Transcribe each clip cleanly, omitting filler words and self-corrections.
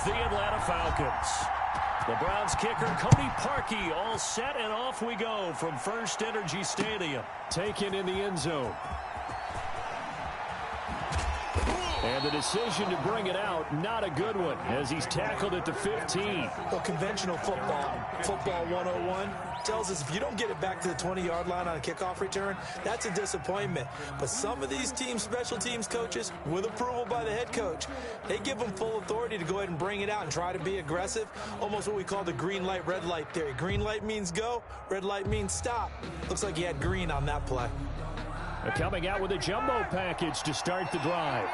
the Atlanta Falcons. The Browns kicker, Cody Parkey, all set, and off we go from First Energy Stadium. Taken in the end zone. And the decision to bring it out, not a good one, as he's tackled at the 15. Well, conventional football 101, tells us if you don't get it back to the 20-yard line on a kickoff return, that's a disappointment. But some of these teams, special teams coaches, with approval by the head coach, they give them full authority to go ahead and bring it out and try to be aggressive, almost what we call the green light, red light theory. Green light means go, red light means stop. Looks like he had green on that play. They're coming out with a jumbo package to start the drive.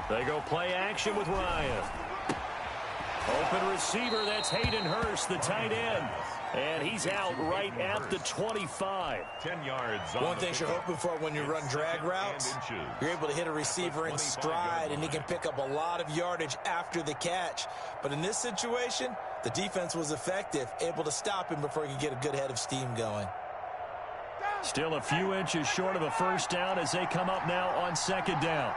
They go play action with Ryan. Open receiver, that's Hayden Hurst, the tight end. And he's out right at the 25. 10 yards. One thing you're hoping for when you run drag routes, you're able to hit a receiver in stride, and he can pick up a lot of yardage after the catch. But in this situation, the defense was effective, able to stop him before he could get a good head of steam going. Still a few inches short of a first down as they come up now on second down.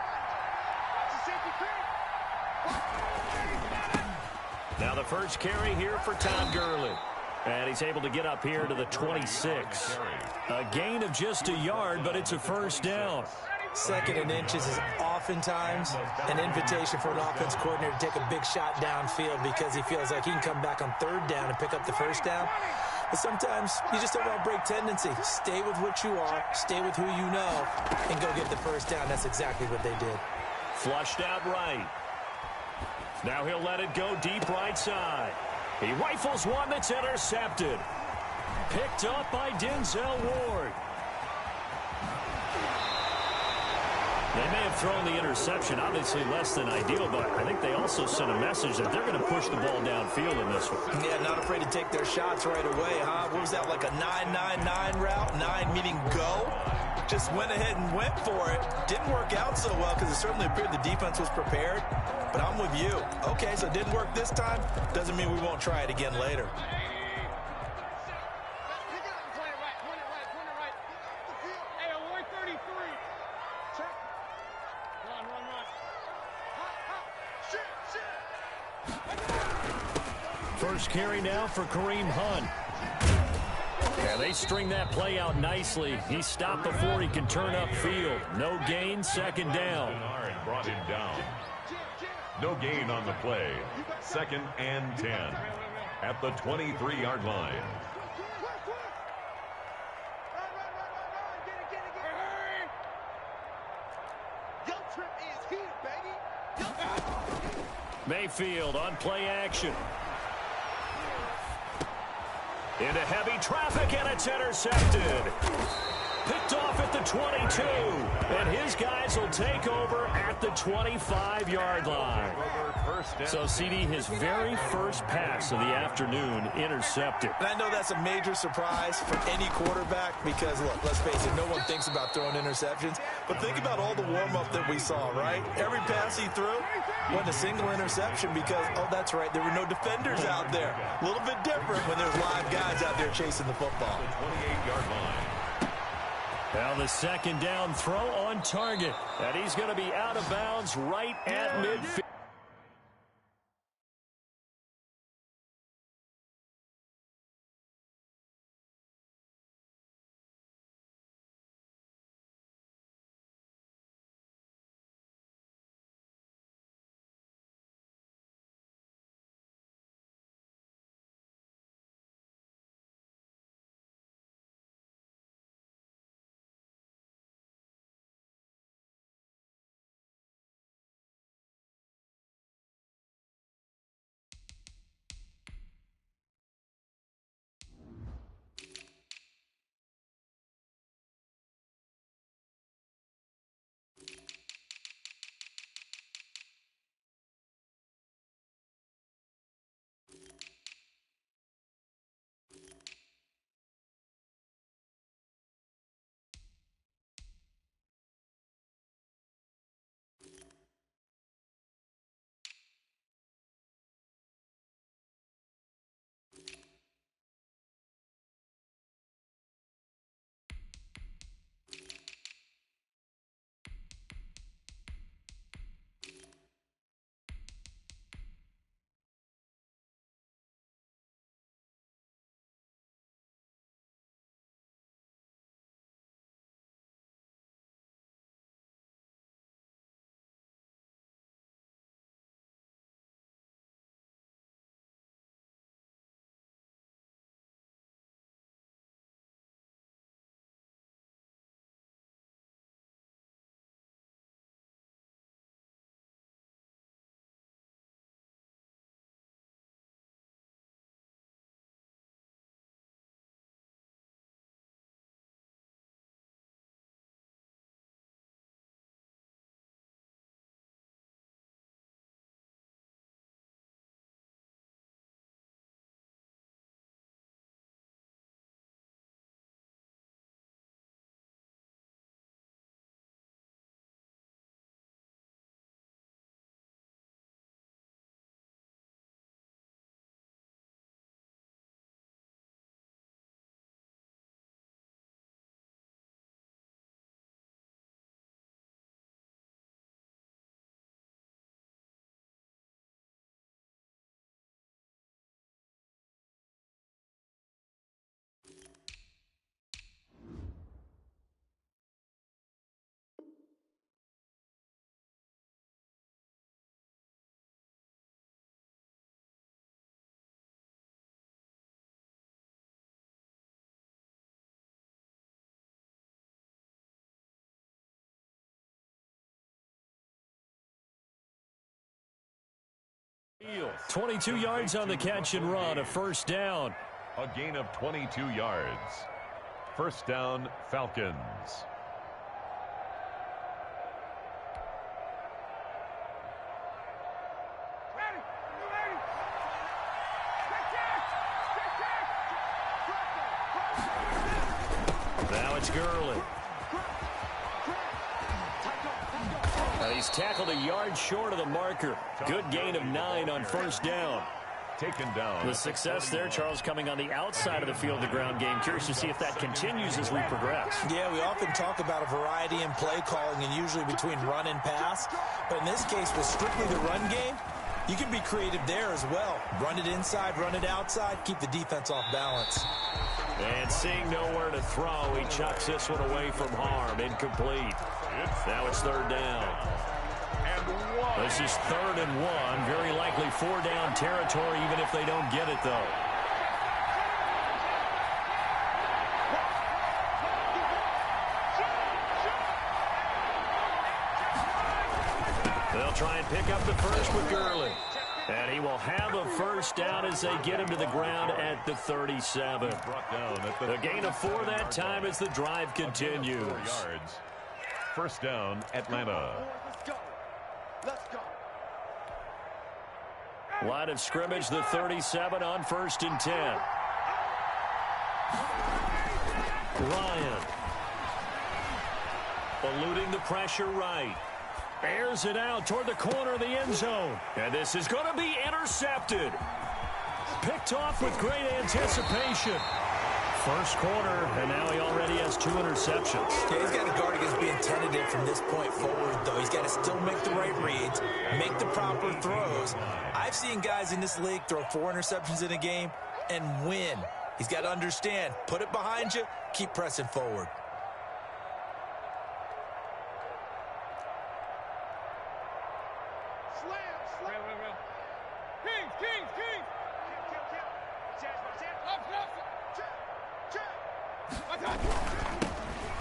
Now the first carry here for Todd Gurley. And he's able to get up here to the 26. A gain of just a yard, but it's a first down. Second and inches is oftentimes an invitation for an offense coordinator to take a big shot downfield because he feels like he can come back on third down and pick up the first down. But sometimes you just don't want to break tendency. Stay with what you are, stay with who you know, and go get the first down. That's exactly what they did. Flushed out right. Now he'll let it go deep right side. He rifles one that's intercepted. Picked up by Denzel Ward. They may have thrown the interception, obviously less than ideal, but I think they also sent a message that they're going to push the ball downfield in this one. Yeah, not afraid to take their shots right away, huh? What was that, like a 9-9-9 route? 9 meaning go? Just went ahead and went for it. Didn't work out so well because it certainly appeared the defense was prepared. But I'm with you. Okay, so it didn't work this time. Doesn't mean we won't try it again later. First carry now for Kareem Hunt. And they string that play out nicely. He stopped before he can turn upfield. No gain, second down. Brought him down. No gain on the play. Second and 10 at the 23-yard line. Mayfield on play action. Into heavy traffic, and it's intercepted. Picked off at the 22. And his guys will take over at the 25-yard line. So, CD, his very first pass of the afternoon intercepted. And I know that's a major surprise for any quarterback because, look, let's face it, no one thinks about throwing interceptions. But think about all the warm-up that we saw, right? Every pass he threw wasn't a single interception because, oh, that's right, there were no defenders out there. A little bit different when there's live guys out there chasing the football. The 28-yard line. Now the second down throw on target. And he's going to be out of bounds right at midfield. 22 yards on the catch and run, a first down. A gain of 22 yards. First down, Falcons. Now it's Gurley. He's tackled a yard short of the marker. Good gain of 9 on first down. Taken down. The success there, Charles, coming on the outside of the field, the ground game. Curious to see if that continues as we progress. Yeah, we often talk about a variety in play calling and usually between run and pass. But in this case, with strictly the run game, you can be creative there as well. Run it inside, run it outside, keep the defense off balance. And seeing nowhere to throw, he chucks this one away from harm. Incomplete. Now it's third down. This is 3rd and 1. Very likely 4-down territory, even if they don't get it, though. They'll try and pick up the first with Gurley. And he will have a first down as they get him to the ground at the 37. A gain of 4 that time as the drive continues. First down, Atlanta. Let's go. Line of scrimmage, the 37 on 1st and 10. Ryan. Eluding the pressure right. Airs it out toward the corner of the end zone. And this is going to be intercepted. Picked off with great anticipation. First quarter, and now he already has 2 interceptions. Yeah, he's got to guard against being tentative from this point forward, though. He's got to still make the right reads, make the proper throws. I've seen guys in this league throw 4 interceptions in a game and win. He's got to understand, put it behind you, keep pressing forward.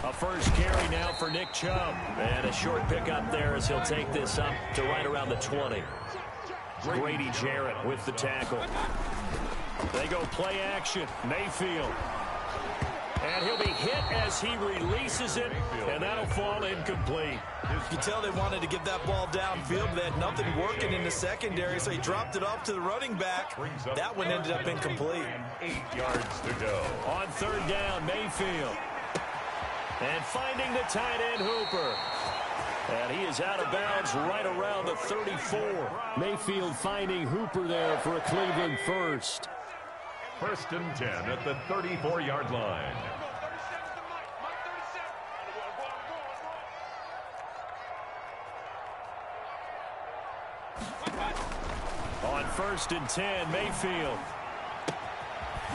A first carry now for Nick Chubb. And a short pickup there as he'll take this up to right around the 20. Grady Jarrett with the tackle. They go play action. Mayfield. And he'll be hit as he releases it, and that'll fall incomplete. You can tell they wanted to get that ball downfield. They had nothing working in the secondary, so he dropped it off to the running back. That one ended up incomplete. 8 yards to go. On 3rd down, Mayfield. And finding the tight end, Hooper. And he is out of bounds right around the 34. Mayfield finding Hooper there for a Cleveland first. 1st and 10 at the 34-yard line. On 1st and 10, Mayfield.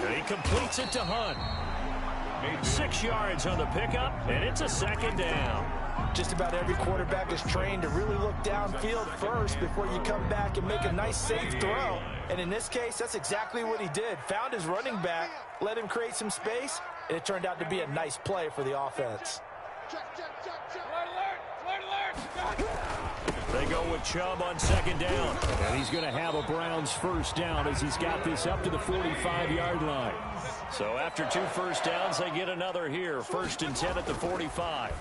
And he completes it to Hunt. 6 yards on the pickup, and it's a 2nd down. Just about every quarterback is trained to really look downfield first before you come back and make a nice, safe throw. And in this case, that's exactly what he did. Found his running back, let him create some space, and it turned out to be a nice play for the offense. They go with Chubb on 2nd down. And he's going to have a Browns first down as he's got this up to the 45-yard line. So after 2 first downs, they get another here. 1st and 10 at the 45.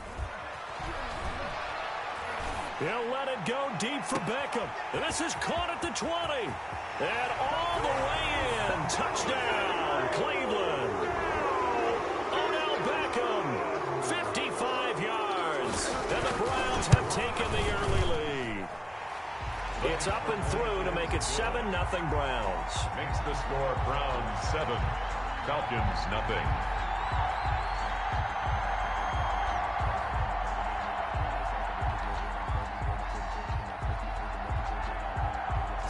He'll let it go deep for Beckham. And this is caught at the 20. And all the way in. Touchdown, Cleveland. Odell Beckham, 55 yards. And the Browns have taken the early lead. It's up and through to make it 7-0 Browns. Makes the score Browns 7, Falcons 0.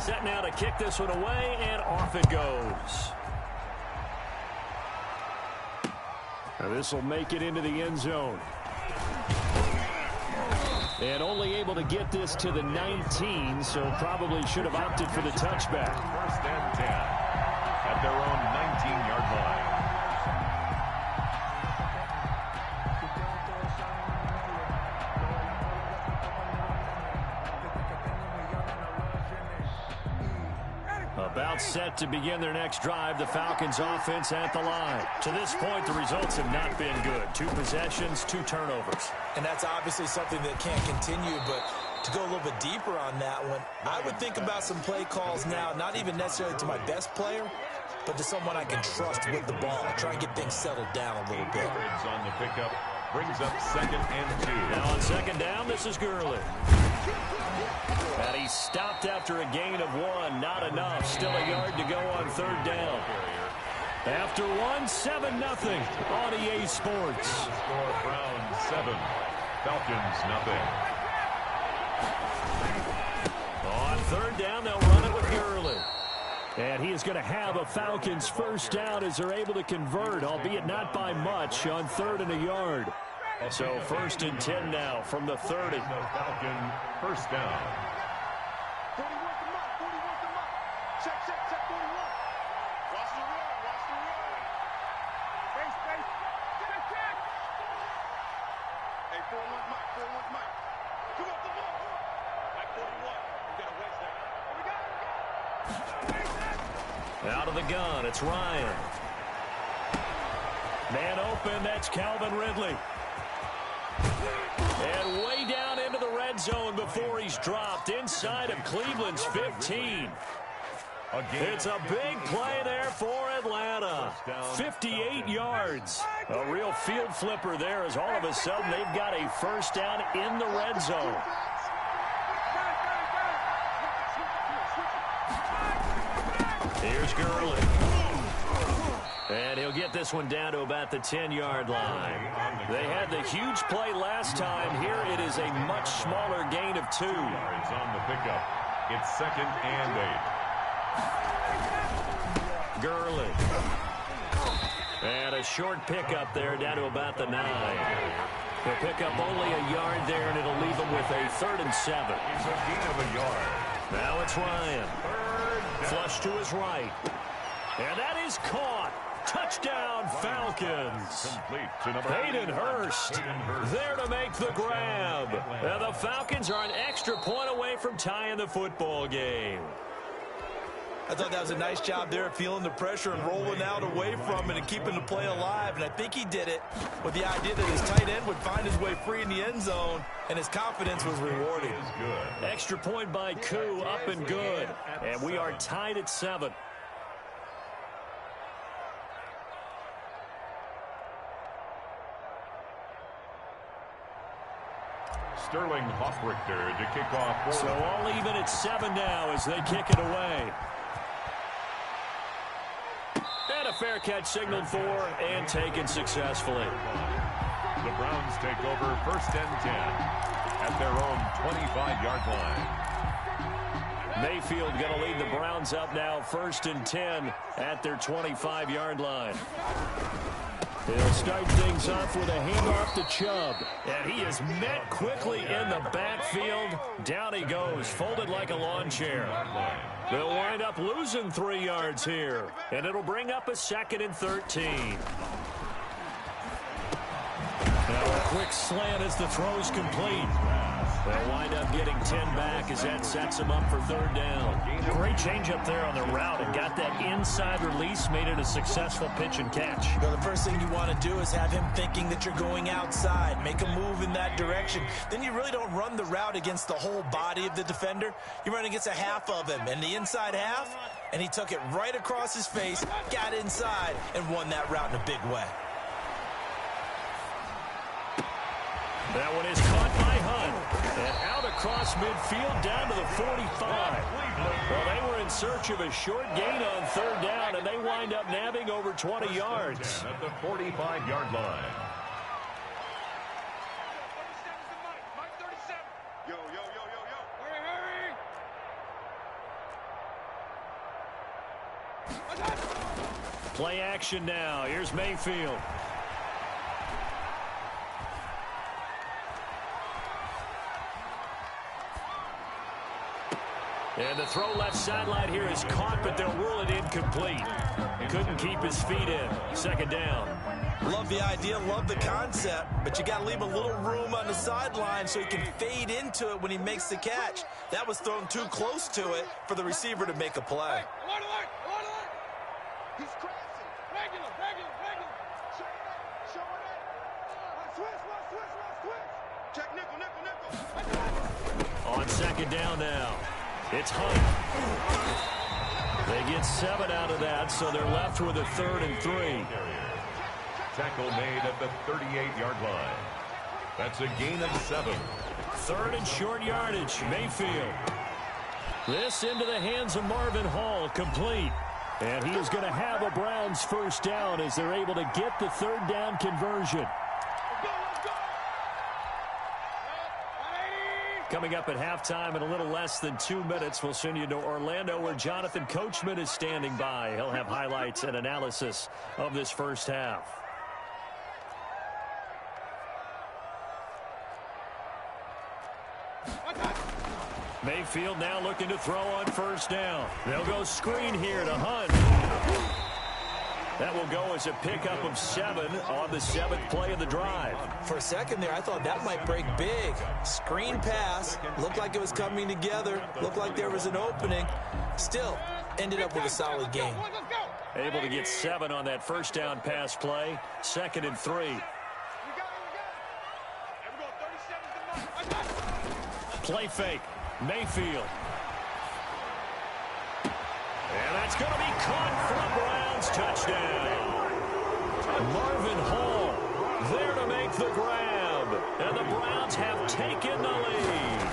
Set now to kick this one away, and off it goes. Now this will make it into the end zone. And only able to get this to the 19, so probably should have opted for the touchback. 1st and 10 at their own 19-yard line. About set to begin their next drive. The Falcons offense at the line. To this point, the results have not been good. 2 possessions, 2 turnovers. And that's obviously something that can't continue, but to go a little bit deeper on that one, I would think about some play calls now, not even necessarily to my best player, but to someone I can trust with the ball. Try and get things settled down a little bit. On the pickup, brings up 2nd and 2. Now on 2nd down, this is Gurley. And he's stopped after a gain of 1. Not enough. Still a yard to go on 3rd down. After 1, 7-0 on EA Sports. Score Browns 7, Falcons nothing. On 3rd down, they'll run it with Gurley. And he is going to have a Falcons first down as they're able to convert, albeit not by much, on 3rd and a yard. So 1st and 10 now from the 30. Falcon first down. 41 to mark, 41 to mark. Check, 41. Watch the run, watch the run. Face. Check. Hey, 4-1 Mike, 4-1 Mike. Come on, come on. Mike 41, you got a wedge there. Here we go. Out of the gun, it's Ryan. Man open, that's Calvin Ridley. And way down into the red zone before he's dropped inside of Cleveland's 15. It's a big play there for Atlanta. 58 yards. A real field flipper there as all of a sudden they've got a first down in the red zone. Here's Gurley. And he'll get this one down to about the 10-yard line. They had the huge play last time. Here it is a much smaller gain of 2. Yards on the pickup. It's 2nd and 8. Gurley. And a short pickup there down to about the 9. They'll pick up only a yard there, and it'll leave them with a 3rd and 7. It's a gain of a yard. Now it's Ryan. Flush to his right. And that is caught. Touchdown, Falcons. Hayden Hurst there to make the grab. And the Falcons are an extra point away from tying the football game. I thought that was a nice job there, feeling the pressure and rolling out away from it and keeping the play alive. And I think he did it with the idea that his tight end would find his way free in the end zone, and his confidence was rewarded. Extra point by Koo, up and good. And we are tied at 7. Sterling Hoffrichter to kick off. So all even at 7 now as they kick it away. And a fair catch signaled for and taken successfully. The Browns take over 1st and 10 at their own 25-yard line. Mayfield going to lead the Browns up now 1st and 10 at their 25-yard line. They'll start things off with a handoff to Chubb. And he is met quickly in the backfield. Down he goes, folded like a lawn chair. They'll wind up losing 3 yards here. And it'll bring up a 2nd and 13. Now a quick slant as the throw's complete. They'll wind up getting 10 back as that sets them up for 3rd down. Great change up there on the route and got that inside release, made it a successful pitch and catch. Well, the first thing you want to do is have him thinking that you're going outside, make a move in that direction. Then you really don't run the route against the whole body of the defender. You run against a half of him, and the inside half, and he took it right across his face, got inside, and won that route in a big way. That one is caught by Hunt. And out across midfield down to the 45. Well, they were in search of a short gain on 3rd down, and they wind up nabbing over 20 yards. At the 45-yard line. Mike 37. Yo. Hurry. Play action now. Here's Mayfield. And the throw left sideline here is caught, but they'll rule it incomplete. Couldn't keep his feet in. 2nd down. Love the idea, love the concept, but you got to leave a little room on the sideline so he can fade into it when he makes the catch. That was thrown too close to it for the receiver to make a play. He's crashing. Regular. Show it. Switch. Check nickel. On second down now, it's Hunt. They get 7 out of that, so they're left with a 3rd and 3. Tackle made at the 38-yard line. That's a gain of 7. 3rd and short yardage, Mayfield. This into the hands of Marvin Hall, complete. And he is going to have a Browns first down as they're able to get the 3rd down conversion. Coming up at halftime in a little less than 2 minutes, we'll send you to Orlando where Jonathan Coachman is standing by. He'll have highlights and analysis of this first half. Mayfield now looking to throw on first down. They'll go screen here to Hunt. That will go as a pickup of 7 on the 7th play of the drive. For a second there, I thought that might break big. Screen pass. Looked like it was coming together. Looked like there was an opening. Still, ended up with a solid game. Able to get 7 on that first down pass play. 2nd and 3. Play fake. Mayfield. And that's going to be caught for a Browns touchdown. Marvin Hall there to make the grab. And the Browns have taken the lead.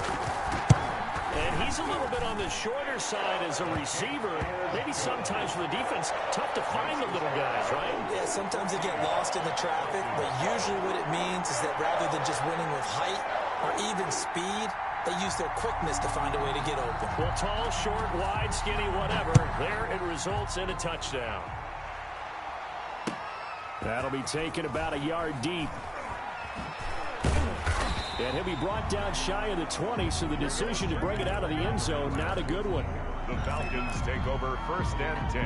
And he's a little bit on the shorter side as a receiver. Maybe sometimes for the defense, tough to find the little guys, right? Yeah, sometimes they get lost in the traffic, but usually what it means is that rather than just winning with height or even speed, they use their quickness to find a way to get open. Well, tall, short, wide, skinny, whatever. There it results in a touchdown. That'll be taken about a yard deep. And he'll be brought down shy of the 20, so the decision to bring it out of the end zone, not a good one. The Falcons take over 1st and 10.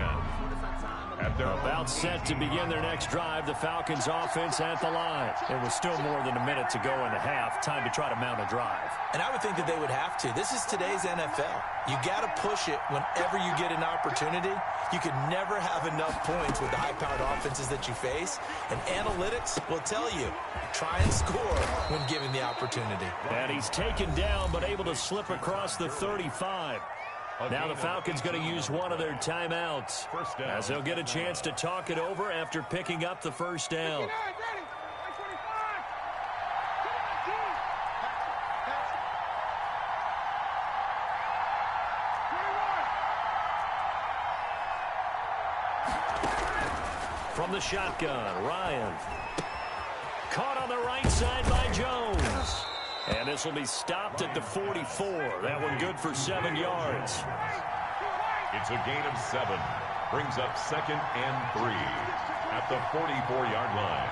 About set to begin their next drive, the Falcons offense at the line. It was still more than a minute to go in the half. Time to try to mount a drive. And I would think that they would have to. This is today's NFL. You got to push it whenever you get an opportunity. You can never have enough points with the high-powered offenses that you face. And analytics will tell you, try and score when given the opportunity. And he's taken down but able to slip across the 35. Now the Falcons going to use one of their timeouts as they'll get a chance to talk it over after picking up the first down. From the shotgun, Ryan. Caught on the right side by Jones. And this will be stopped at the 44. That one good for 7 yards. It's a gain of 7. Brings up 2nd and 3 at the 44-yard line.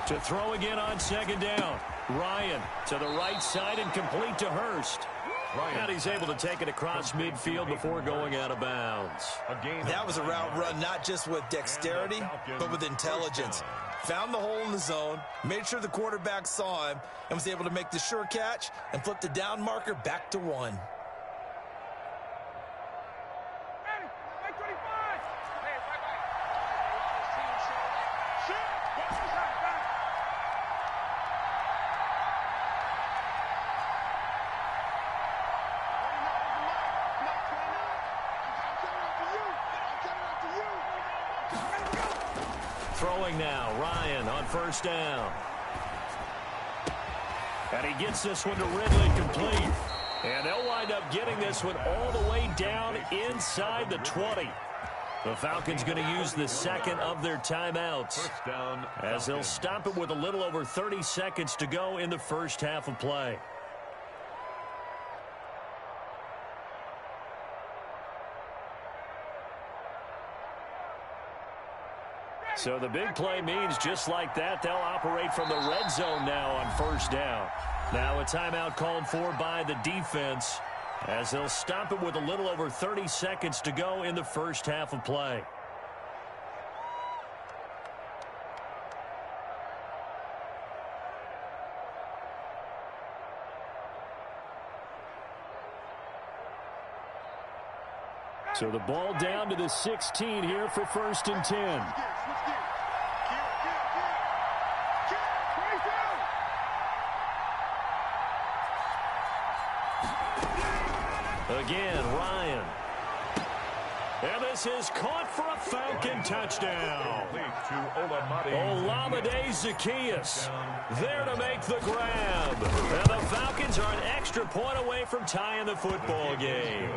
To throw again on 2nd down. Ryan to the right side and complete to Hurst. And he's able to take it across midfield before going out of bounds. That was a route run not just with dexterity, but with intelligence. Found the hole in the zone, made sure the quarterback saw him, and was able to make the sure catch and flip the down marker back to 1. Throwing now, Ryan on first down. And he gets this one to Ridley complete. And they'll wind up getting this one all the way down inside the 20. The Falcons going to use the 2nd of their timeouts as they'll stop it with a little over 30 seconds to go in the first half of play. So the big play means just like that, they'll operate from the red zone now on first down. Now a timeout called for by the defense as they'll stop it with a little over 30 seconds to go in the first half of play. So the ball down to the 16 here for 1st and 10. Again, Ryan. And this is caught for a Falcon touchdown. Olamide Zaccheaus there to make the grab. And the Falcons are an extra point away from tying the football game.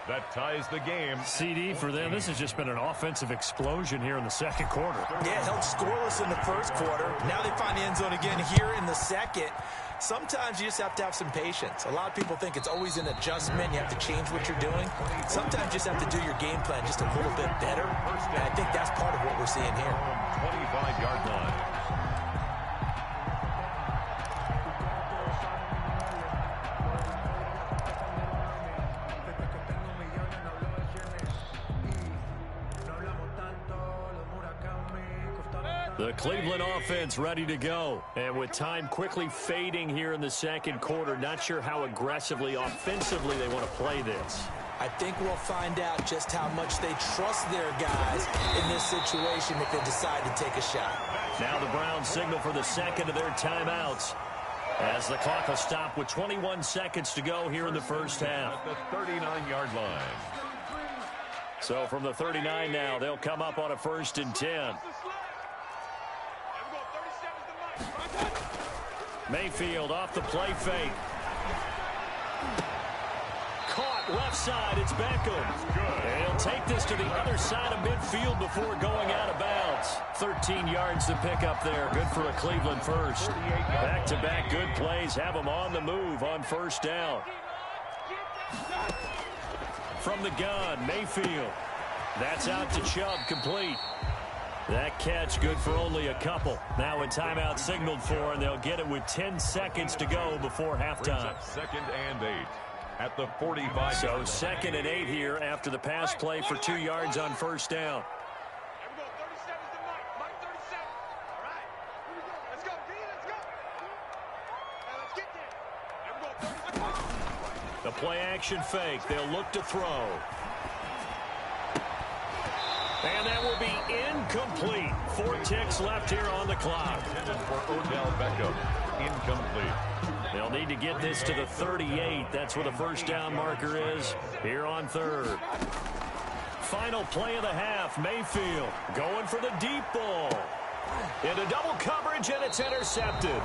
That ties the game. CD for them. This has just been an offensive explosion here in the second quarter. Yeah, held scoreless in the first quarter. Now they find the end zone again here in the second. Sometimes you just have to have some patience. A lot of people think it's always an adjustment. You have to change what you're doing. Sometimes you just have to do your game plan just a little bit better. And I think that's part of what we're seeing here. 25-yard line. The Cleveland offense ready to go. And with time quickly fading here in the second quarter, not sure how aggressively, offensively they want to play this. I think we'll find out just how much they trust their guys in this situation if they decide to take a shot. Now the Browns signal for the second of their timeouts as the clock will stop with 21 seconds to go here in the first half. At the 39-yard line. So from the 39 now, they'll come up on a 1st and 10. Mayfield off the play fake. Caught left side. It's Beckham. And he'll take this to the other side of midfield before going out of bounds. 13 yards to pick up there. Good for a Cleveland first. Back-to-back good plays have them on the move on 1st down. From the gun, Mayfield. That's out to Chubb, complete. That catch good for only a couple. Now a timeout signaled for, and they'll get it with 10 seconds to go before halftime. 2nd and 8 at the 45. So 2nd and 8 here after the pass play for 2 yards on 1st down. The play action fake. They'll look to throw. And that will be incomplete. 4 ticks left here on the clock. For Odell Beckham, incomplete. They'll need to get this to the 38. That's where the 1st down marker is here on 3rd. Final play of the half. Mayfield going for the deep ball. Into double coverage, and it's intercepted.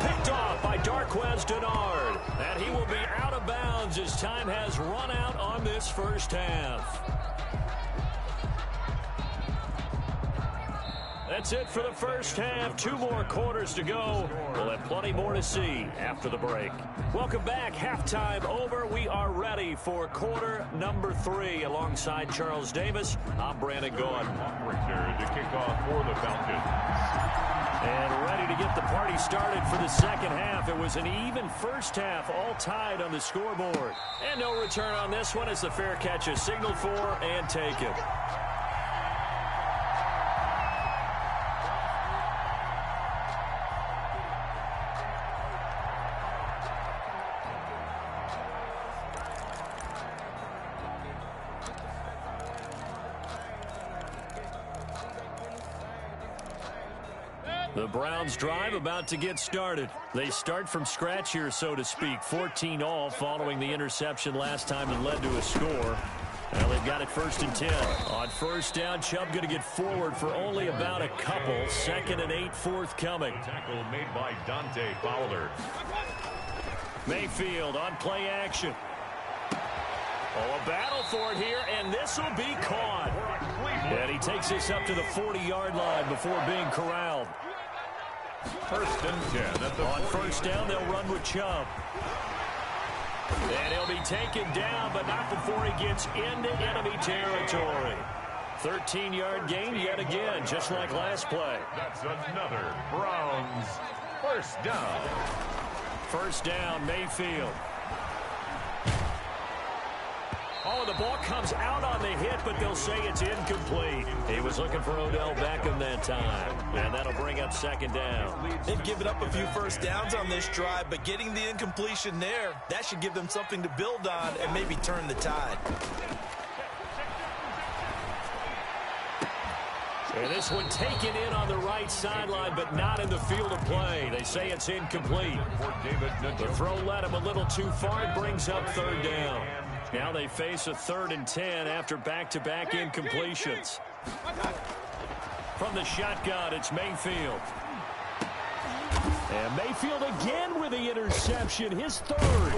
Picked off by Darquez Dennard. And he will be out of bounds as time has run out on this first half. That's it for the first half. 2 more quarters to go. We'll have plenty more to see after the break. Welcome back. Halftime over. We are ready for quarter number 3. Alongside Charles Davis, I'm Brandon Gaudin. To kick off for the Falcons. And ready to get the party started for the second half. It was an even first half, all tied on the scoreboard. And no return on this one as the fair catch is signaled for and taken. The Browns drive about to get started. They start from scratch here, so to speak. 14 all following the interception last time that led to a score. Well, they've got it 1st and 10. On 1st down, Chubb going to get forward for only about a couple. 2nd and 8 forthcoming. Tackle made by Dante Fowler. Mayfield on play action. Oh, a battle for it here, and this will be caught. And he takes this up to the 40-yard line before being corralled. 1st and 10 at the On 1st down, they'll run with Chubb. And he'll be taken down, but not before he gets into enemy territory. 13-yard gain yet again, just like last play. That's another Browns 1st down. 1st down, Mayfield. Oh, the ball comes out on the hit, but they'll say it's incomplete. He was looking for Odell Beckham that time, and that'll bring up second down. They've given up a few first downs on this drive, but getting the incompletion there, that should give them something to build on and maybe turn the tide. And this one taken in on the right sideline, but not in the field of play. They say it's incomplete. The throw led him a little too far. It brings up third down. Now they face a 3rd and 10 after back-to-back incompletions. From the shotgun, it's Mayfield. And Mayfield again with the interception, his 3rd.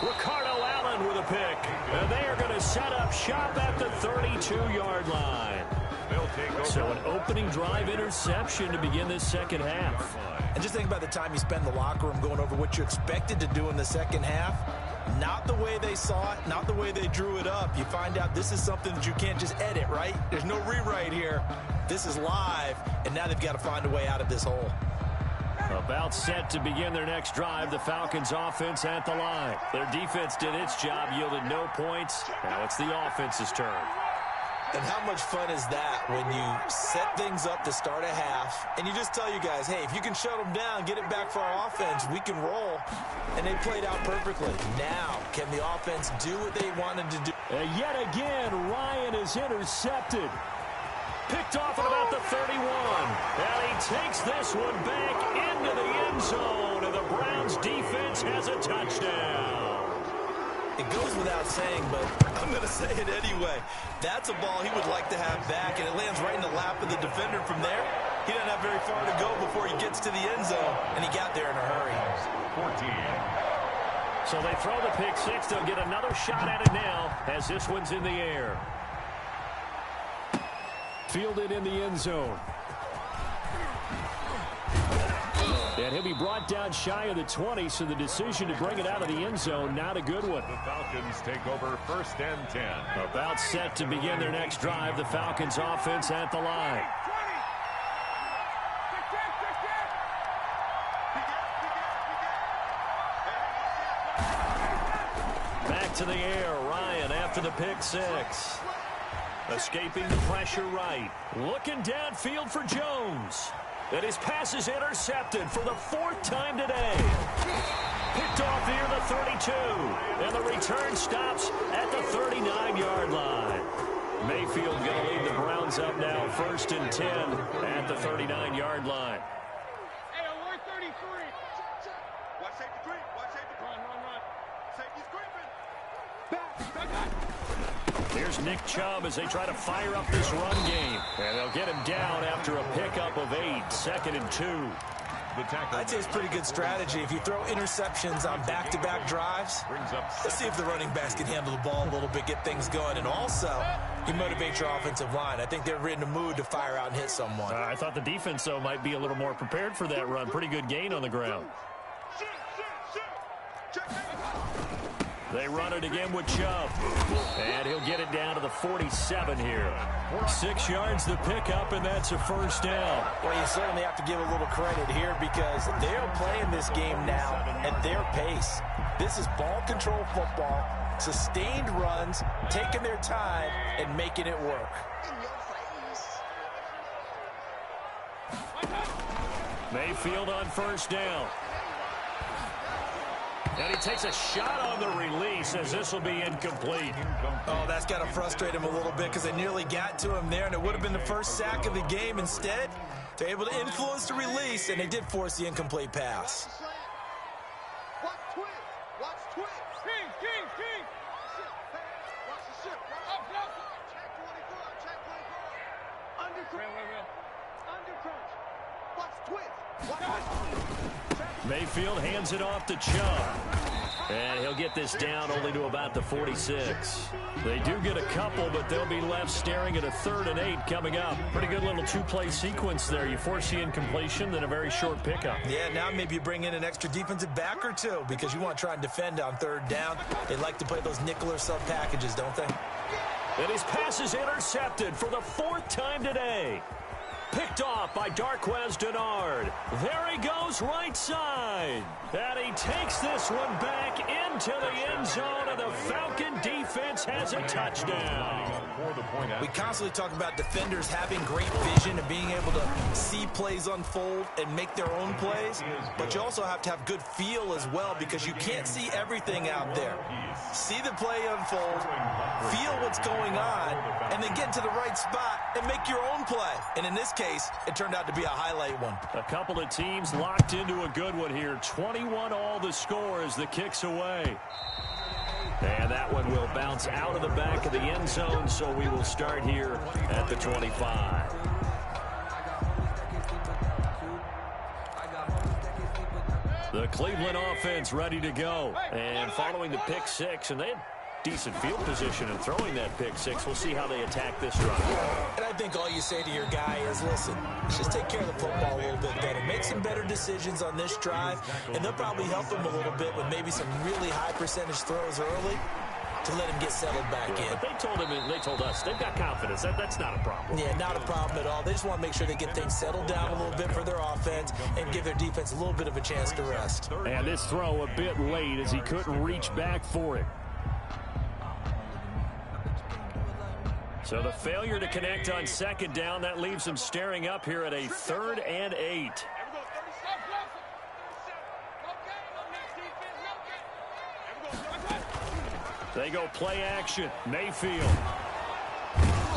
Ricardo Allen with a pick. And they are going to set up shop at the 32-yard line. So an opening drive interception to begin this second half. And just think about the time you spend in the locker room going over what you expected to do in the second half. Not the way they saw it, not the way they drew it up. You find out this is something that you can't just edit, right? There's no rewrite here. This is live, and now they've got to find a way out of this hole. About set to begin their next drive, the Falcons offense at the line. Their defense did its job, yielded no points. Now it's the offense's turn. And how much fun is that when you set things up to start a half and you just tell you guys, hey, if you can shut them down, get it back for our offense, we can roll. And they played out perfectly. Now, can the offense do what they wanted to do? Yet again, Ryan is intercepted. Picked off at about the 31. And he takes this one back into the end zone. And the Browns defense has a touchdown. It goes without saying, but I'm going to say it anyway. That's a ball he would like to have back, and it lands right in the lap of the defender from there. He doesn't have very far to go before he gets to the end zone, and he got there in a hurry. 14. So they throw the pick six. They'll get another shot at it now as this one's in the air. Fielded in the end zone. And he'll be brought down shy of the 20, so the decision to bring it out of the end zone, not a good one. The Falcons take over 1st and 10. About set to begin their next drive, the Falcons offense at the line. Back to the air, Ryan after the pick six. Escaping the pressure right. Looking downfield for Jones. And his pass is intercepted for the 4th time today. Picked off near the 32. And the return stops at the 39-yard line. Mayfield going to lead the Browns up now 1st and 10 at the 39-yard line. Hey, alert 33. Watch safety creep. Watch safety creep. Run. Safety's creeping. Back. Here's Nick Chubb as they try to fire up this run game. And they'll get him down after a pickup of 8, 2nd and 2. I'd say it's pretty good strategy. If you throw interceptions on back-to-back drives, let's see if the running backs can handle the ball a little bit, get things going. And also, you motivate your offensive line. I think they're in the mood to fire out and hit someone. I thought the defense, though, might be a little more prepared for that run. Pretty good gain on the ground. They run it again with Chubb. And he'll get it down to the 47 here. 6 yards the pickup, and that's a 1st down. Well, you certainly have to give a little credit here because they're playing this game now at their pace. This is ball control football, sustained runs, taking their time, and making it work. Mayfield on 1st down. And he takes a shot on the release as this will be incomplete. Oh, that's got to frustrate him a little bit because they nearly got to him there, and it would have been the first sack of the game. Instead, they're able to influence the release, and they did force the incomplete pass. Watch twist. King. Watch the ship. Check 24. Undercrunch. Watch twist. Mayfield hands it off to Chubb. And he'll get this down only to about the 46. They do get a couple, but they'll be left staring at a 3rd and 8 coming up. Pretty good little 2-play sequence there. You force the incompletion, then a very short pickup. Yeah, now maybe you bring in an extra defensive back or two because you want to try and defend on 3rd down. They like to play those nickel or sub packages, don't they? And his pass is intercepted for the 4th time today. Picked off by Darquez Denard. There he goes right side. And he takes this one back into the end zone, and the Falcon defense has a touchdown. We constantly talk about defenders having great vision and being able to see plays unfold and make their own plays, but you also have to have good feel as well because you can't see everything out there. See the play unfold, feel what's going on, and then get to the right spot and make your own play. And in this case, it turned out to be a highlight one. A couple of teams locked into a good one here. 21 all the score as the kick's away. And that one will bounce out of the back of the end zone, so we will start here at the 25. The Cleveland offense ready to go. And following the pick six, and they had decent field position and throwing that pick six. We'll see how they attack this drive. And I think all you say to your guy is, listen, just take care of the football a little bit better. Make some better decisions on this drive, and they'll probably help him a little bit with maybe some really high percentage throws early to let him get settled back in. But they told him, and they told us, they've got confidence. That's not a problem. Yeah, not a problem at all. They just want to make sure they get things settled down a little bit for their offense and give their defense a little bit of a chance to rest. And this throw a bit late as he couldn't reach back for it. So the failure to connect on second down, that leaves him staring up here at a 3rd and 8. They go play action. Mayfield.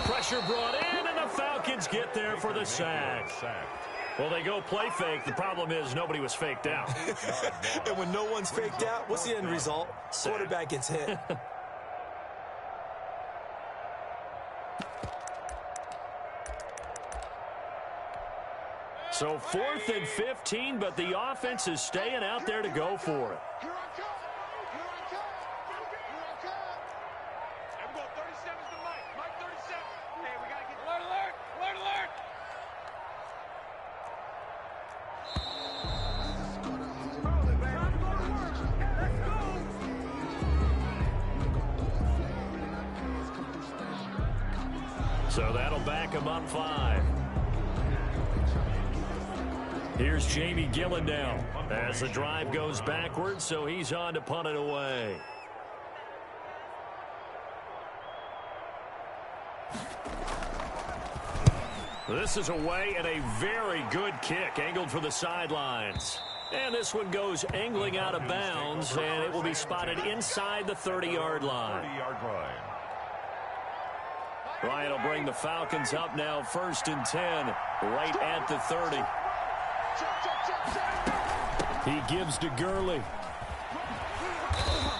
Pressure brought in, and the Falcons get there for the sack. Well, they go play fake. The problem is nobody was faked out. And when no one's faked out, what's the end result? Quarterback gets hit. So 4th and 15, but the offense is staying out there to go for it. Here I come. Here I come. Here I come. And we go 37's the Mike. Mike 37. Hey, we got to get alert, alert. Alert, alert. So that'll back him up 5. Here's Jamie Gillen now as the drive goes backwards, so he's on to punt it away. This is away and a very good kick angled for the sidelines. And this one goes angling out of bounds, and it will be spotted inside the 30-yard line. Ryan will bring the Falcons up now 1st and 10 right at the 30. He gives to Gurley.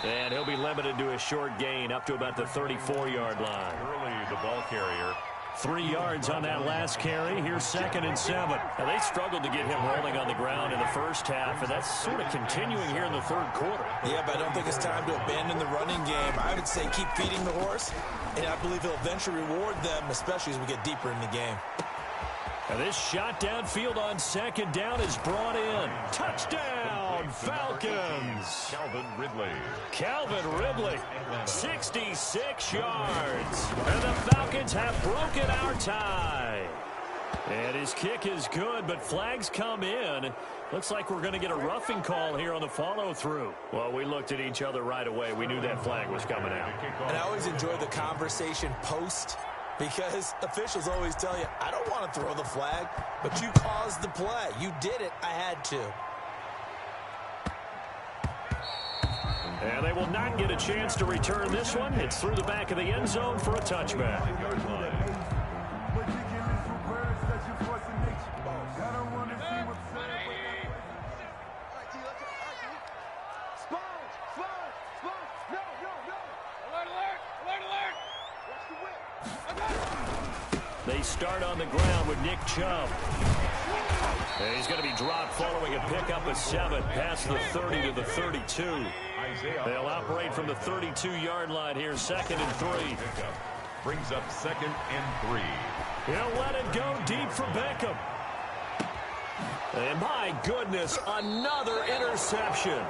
And he'll be limited to a short gain up to about the 34-yard line. Gurley, the ball carrier. 3 yards on that last carry. Here's 2nd and 7. Now, they struggled to get him rolling on the ground in the first half, and that's sort of continuing here in the 3rd quarter. Yeah, but I don't think it's time to abandon the running game. I would say keep feeding the horse, and I believe he'll eventually reward them, especially as we get deeper in the game. And this shot downfield on 2nd down is brought in. Touchdown, Falcons. Calvin Ridley, 66 yards. And the Falcons have broken our tie. And his kick is good, but flags come in. Looks like we're going to get a roughing call here on the follow-through. Well, we looked at each other right away. We knew that flag was coming out. And I always enjoy the conversation post, because officials always tell you, I don't want to throw the flag, but you caused the play. You did it. I had to. And they will not get a chance to return this one. It's through the back of the end zone for a touchback. They start on the ground with Nick Chubb. And he's going to be dropped following a pickup of 7 past the 30 to the 32. They'll operate from the 32-yard line here, 2nd and 3. Brings up 2nd and 3. He'll let it go deep for Beckham. And my goodness, another interception.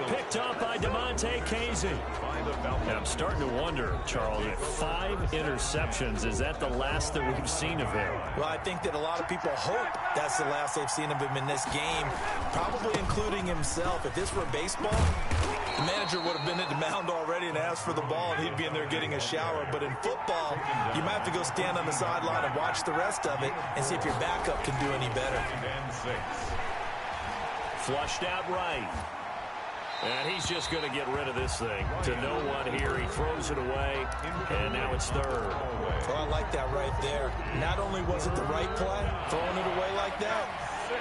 Picked off by DeMonte Casey. And I'm starting to wonder, Charles, if 5 interceptions, is that the last that we've seen of him? Well, I think that a lot of people hope that's the last they've seen of him in this game, probably including himself. If this were baseball, the manager would have been at the mound already and asked for the ball, and he'd be in there getting a shower. But in football, you might have to go stand on the sideline and watch the rest of it and see if your backup can do any better. Flushed out right. And he's just going to get rid of this thing to no one here. He throws it away, and now it's third. Oh, I like that right there. Not only was it the right play, throwing it away like that,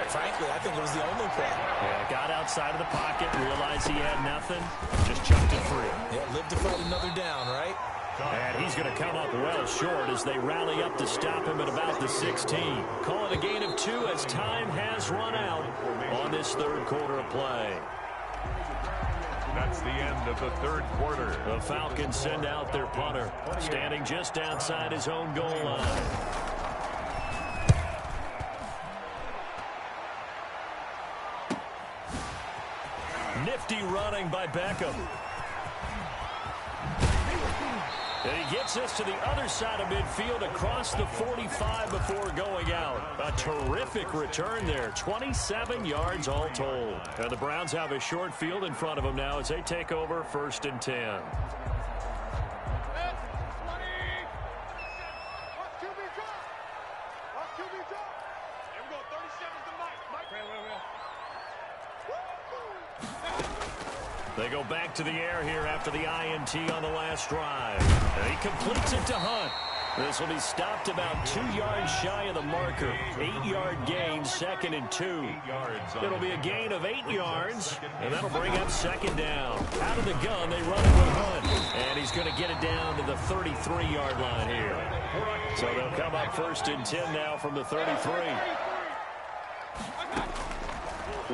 frankly, I think it was the only play. Yeah, got outside of the pocket, realized he had nothing, just chucked it free. Yeah, live to fight another down, right? And he's going to come up well short as they rally up to stop him at about the 16. Call it a gain of 2 as time has run out on this third quarter of play. That's the end of the third quarter. The Falcons send out their punter, standing just outside his own goal line. Nifty running by Beckham. And he gets us to the other side of midfield across the 45 before going out. A terrific return there. 27 yards all told. And the Browns have a short field in front of them now as they take over 1st and 10. They go back to the air here after the INT on the last drive. And he completes it to Hunt. This will be stopped about 2 yards shy of the marker. 8-yard gain, 2nd and 2. It'll be a gain of 8 yards, and that'll bring up 2nd down. Out of the gun, they run it with Hunt. And he's going to get it down to the 33-yard line here. So they'll come up 1st and 10 now from the 33.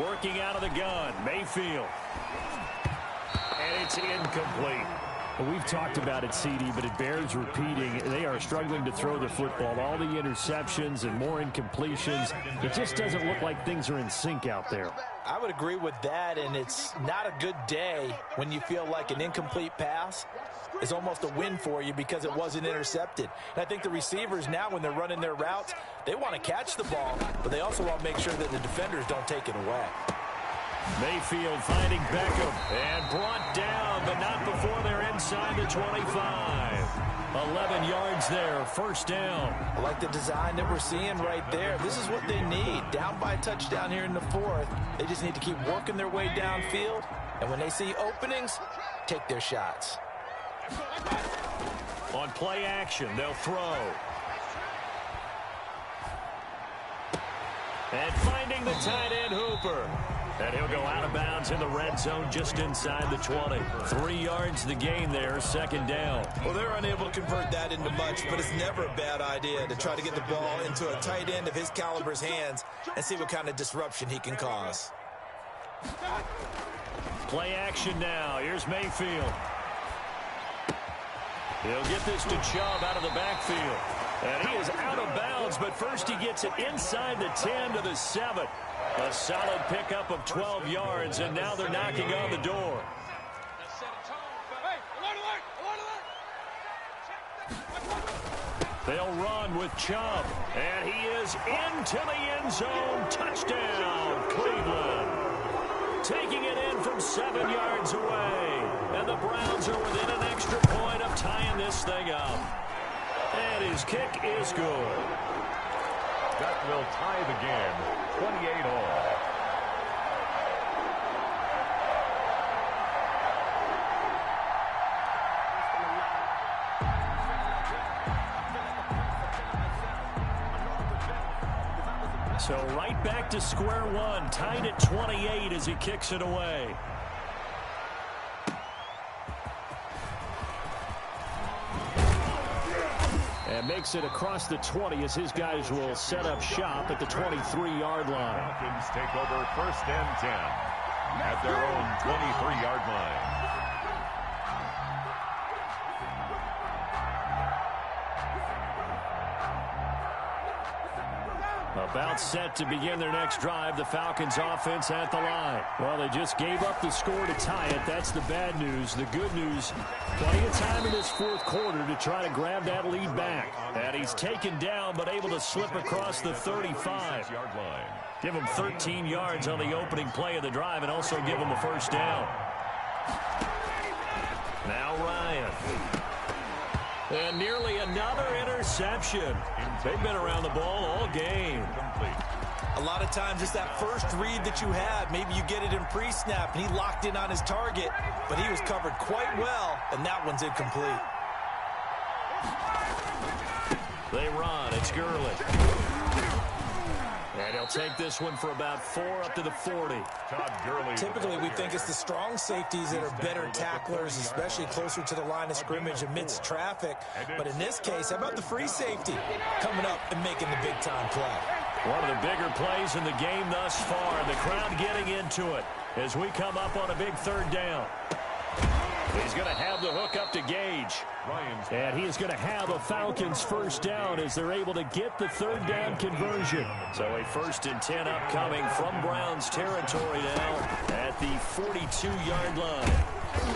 Working out of the gun, Mayfield. And it's incomplete. Well, we've talked about it, CD, but it bears repeating. They are struggling to throw the football. All the interceptions and more incompletions. It just doesn't look like things are in sync out there. I would agree with that, and it's not a good day when you feel like an incomplete pass is almost a win for you because it wasn't intercepted. And I think the receivers now, when they're running their routes, they want to catch the ball, but they also want to make sure that the defenders don't take it away. Mayfield finding Beckham and brought down, but not before they're inside the 25. 11 yards there, 1st down. I like the design that we're seeing right there. This is what they need. Down by a touchdown here in the 4th. They just need to keep working their way downfield. And when they see openings, take their shots. On play action, they'll throw. And finding the tight end Hooper. And he'll go out of bounds in the red zone just inside the 20. 3 yards the gain there, 2nd down. Well, they're unable to convert that into much, but it's never a bad idea to try to get the ball into a tight end of his caliber's hands and see what kind of disruption he can cause. Play action now. Here's Mayfield. He'll get this to Chubb out of the backfield. And he is out of bounds, but first he gets it inside the 10 to the 7. A solid pickup of 12 yards, and now they're knocking on the door. They'll run with Chubb, and he is into the end zone. Touchdown, Cleveland. Taking it in from 7 yards away, and the Browns are within an extra point of tying this thing up. And his kick is good. That will tie the game. 28 all. So right back to square one, tied at 28 as he kicks it away. And makes it across the 20 as his guys will set up shop at the 23-yard line. Falcons take over 1st and 10 at their own 23-yard line. A About set to begin their next drive. The Falcons offense at the line. Well, they just gave up the score to tie it. That's the bad news. The good news, plenty of time in this fourth quarter to try to grab that lead back. And he's taken down but able to slip across the 35-yard line. Give him 13 yards on the opening play of the drive and also give him a first down. Now Ryan. And nearly another interception. They've been around the ball all game. A lot of times it's that first read that you have. Maybe you get it in pre-snap, and he locked in on his target, but he was covered quite well, and that one's incomplete. They run. It's Gurley. And he'll take this one for about 4 up to the 40. Typically, we think it's the strong safeties that are better tacklers, especially closer to the line of scrimmage amidst traffic. But in this case, how about the free safety coming up and making the big-time play? One of the bigger plays in the game thus far. The crowd getting into it as we come up on a big third down. He's going to have the hook up to Gage. And he is going to have a Falcons first down as they're able to get the third down conversion. So a 1st and 10 upcoming from Browns territory now at the 42-yard line.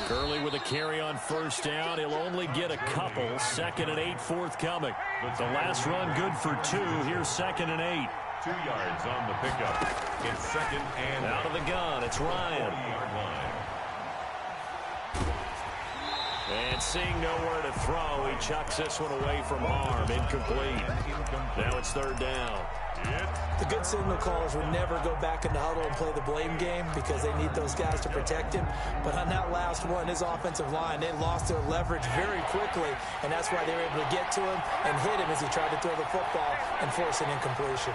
Gurley with a carry on first down. He'll only get a couple. 2nd and 8 forthcoming. The last run good for 2. Here's 2nd and 8. 2 yards on the pickup. It's 2nd and out of the gun. It's Ryan. And seeing nowhere to throw, he chucks this one away from harm. Incomplete. Now it's 3rd down. The good signal callers would never go back in the huddle and play the blame game because they need those guys to protect him. But on that last one, his offensive line, they lost their leverage very quickly, and that's why they were able to get to him and hit him as he tried to throw the football and force an incompletion.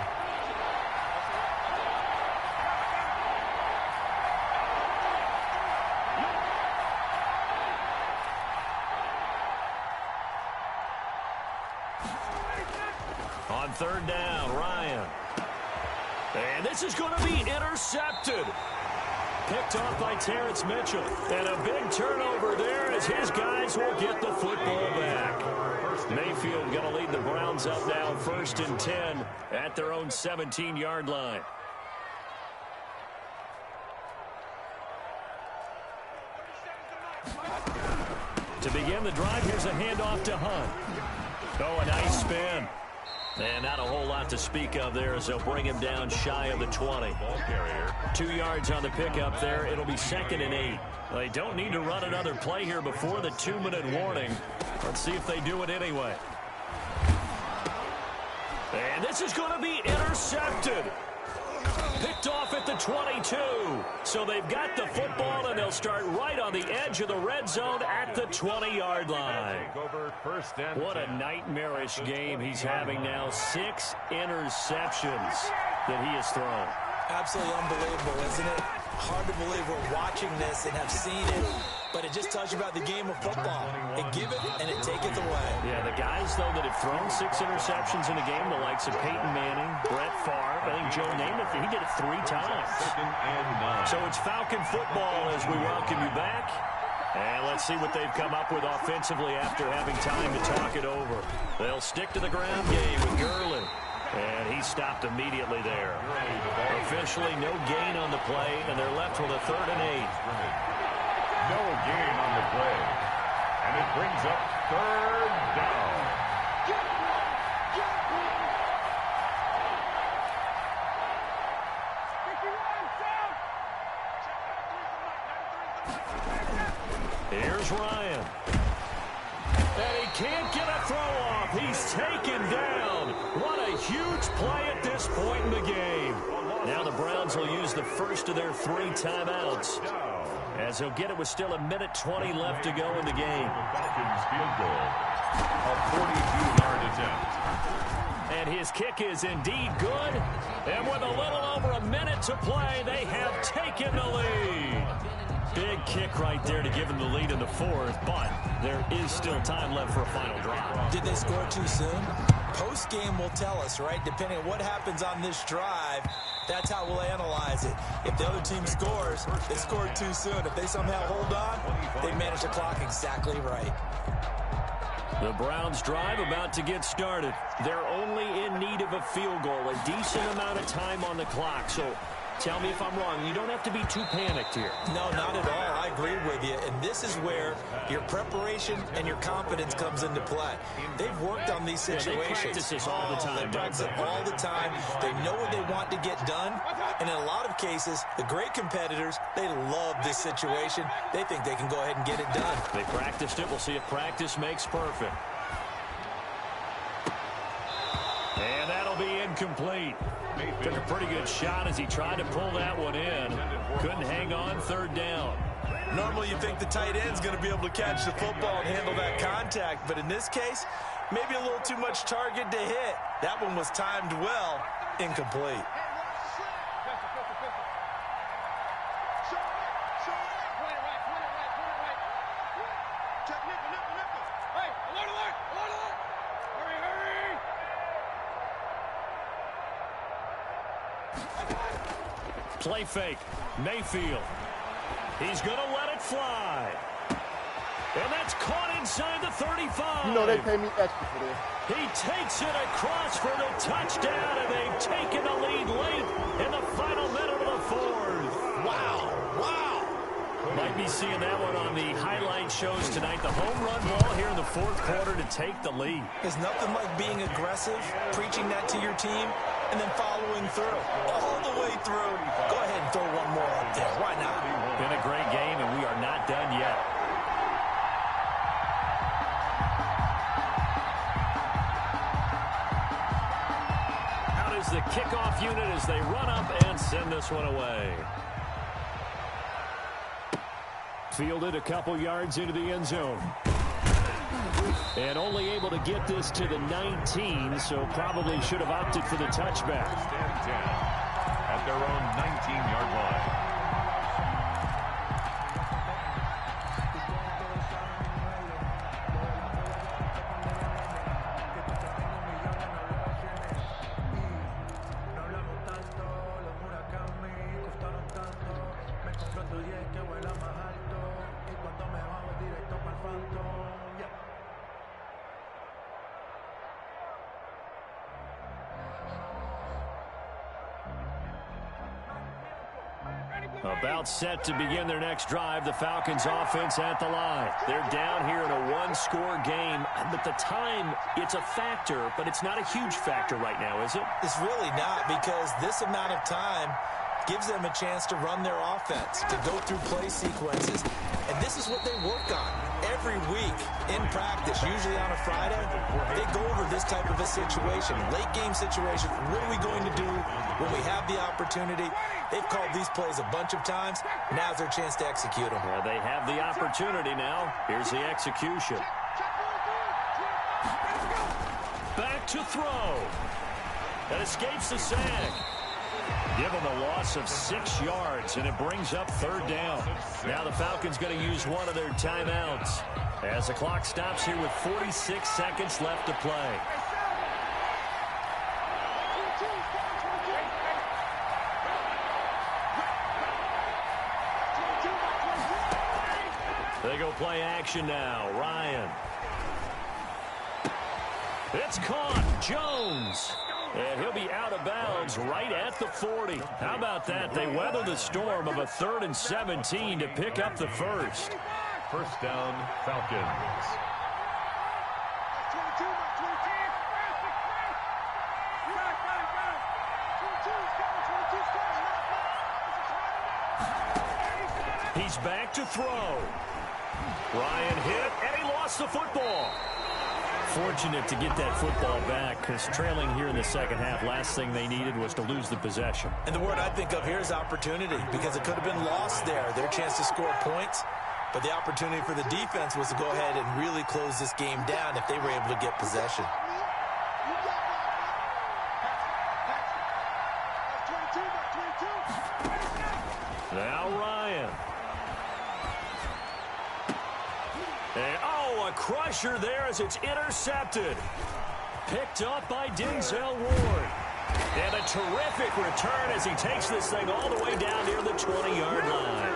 On 3rd down, Ryan. And this is going to be intercepted. Picked off by Terrence Mitchell. And a big turnover there as his guys will get the football back. Mayfield going to lead the Browns up now 1st and 10 at their own 17-yard line. To begin the drive, here's a handoff to Hunt. Oh, a nice spin. And not a whole lot to speak of there as they'll bring him down shy of the 20. 2 yards on the pickup there. It'll be 2nd and 8. They don't need to run another play here before the 2-minute warning. Let's see if they do it anyway. And this is going to be intercepted. Picked off at the 22. So they've got the football, and they'll start right on the edge of the red zone at the 20-yard line. What a nightmarish game he's having now. 6 interceptions that he has thrown. Absolutely unbelievable, isn't it? Hard to believe we're watching this and have seen it, but it just tells you about the game of football. It give it and it taketh away. Yeah, the guys, though, that have thrown 6 interceptions in a game, the likes of Peyton Manning, Brett Favre, I think Joe Namath, he did it 3 times. So it's Falcon football as we welcome you back. And let's see what they've come up with offensively after having time to talk it over. They'll stick to the ground game with Gurley. And he stopped immediately there. Officially no gain on the play, and they're left with a 3rd and 8. No gain on the play. And it brings up 3rd down. Here's Ryan. And he can't get a throw off. He's taken down. What a huge play at this point in the game. Now the Browns will use the first of their 3 timeouts, as he'll get it with still 1:20 left to go in the game. Falcons field goal. A 42-yard attempt. And his kick is indeed good. And with a little over a minute to play, they have taken the lead. Big kick right there to give him the lead in the 4th, but there is still time left for a final drive. Did they score too soon? Post-game will tell us, right? Depending on what happens on this drive, that's how we'll analyze it. If the other team scores, they scored too soon. If they somehow hold on, they manage the clock exactly right. The Browns' drive about to get started. They're only in need of a field goal, a decent amount of time on the clock. So tell me if I'm wrong. You don't have to be too panicked here. No, not at all. I agree with you. And this is where your preparation and your confidence comes into play. They've worked on these situations. Yeah, they practice this all the time. They practice it all the time. They know what they want to get done. And in a lot of cases, the great competitors, they love this situation. They think they can go ahead and get it done. They practiced it. We'll see if practice makes perfect. And that'll be incomplete. Took a pretty good shot as he tried to pull that one in. Couldn't hang on, third down. Normally you think the tight end's going to be able to catch the football and handle that contact, but in this case, maybe a little too much target to hit. That one was timed well, incomplete. Play fake. Mayfield. He's going to let it fly. And that's caught inside the 35. You know they pay me extra for this. He takes it across for the touchdown, and they've taken the lead late in the final minute of the fourth. Wow. Might be seeing that one on the highlight shows tonight. The home run ball here in the fourth quarter to take the lead. There's nothing like being aggressive, preaching that to your team, and then following through. All the way through. Go ahead and throw one more up there. Why not? Been a great game, and we are not done yet. Out is the kickoff unit as they run up and send this one away. Fielded a couple yards into the end zone. And only able to get this to the 19, so probably should have opted for the touchback. At their own 19-yard line. About set to begin their next drive. The Falcons offense at the line. They're down here in a one-score game. But the time, it's a factor, but it's not a huge factor right now, is it? It's really not, because this amount of time gives them a chance to run their offense, to go through play sequences. And this is what they work on every week in practice, usually on a Friday. They go over this type of a situation, late game situation. What are we going to do when we have the opportunity? They've called these plays a bunch of times. Now's their chance to execute them. Well, they have the opportunity now. Here's the execution. Back to throw. That escapes the sack. Give them a loss of 6 yards, and it brings up third down. Now the Falcons going to use one of their timeouts as the clock stops here with 46 seconds left to play. They go play action now. Ryan. It's caught. Jones. And he'll be out of bounds right at the 40. How about that? They weather the storm of a 3rd and 17 to pick up the first. First down, Falcons. He's back to throw. Ryan hit, and he lost the football. Fortunate to get that football back, because trailing here in the second half, last thing they needed was to lose the possession. And the word I think of here is opportunity, because it could have been lost there, their chance to score points. But the opportunity for the defense was to go ahead and really close this game down if they were able to get possession. Now Ryan. And, oh, a crusher there as it's intercepted. Picked up by Denzel Ward. And a terrific return as he takes this thing all the way down near the 20-yard line.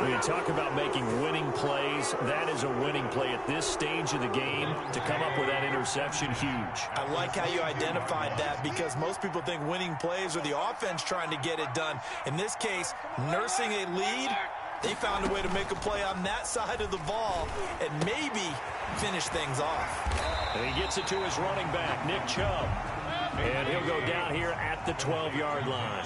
When you talk about making winning plays, that is a winning play at this stage of the game. To come up with that interception, huge. I like how you identified that, because most people think winning plays are the offense trying to get it done. In this case, nursing a lead, they found a way to make a play on that side of the ball and maybe finish things off. And he gets it to his running back, Nick Chubb. And he'll go down here at the 12-yard line.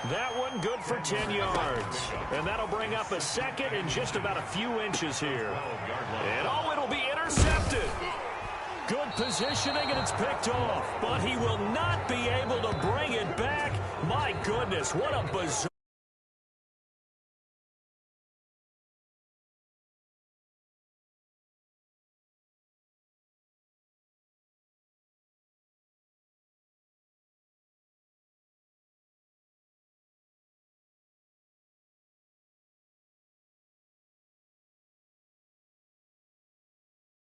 That one good for 10 yards. And that'll bring up a second and just about a few inches here. And oh, it'll be intercepted. Good positioning, and it's picked off. But he will not be able to bring it back. My goodness, what a bizarre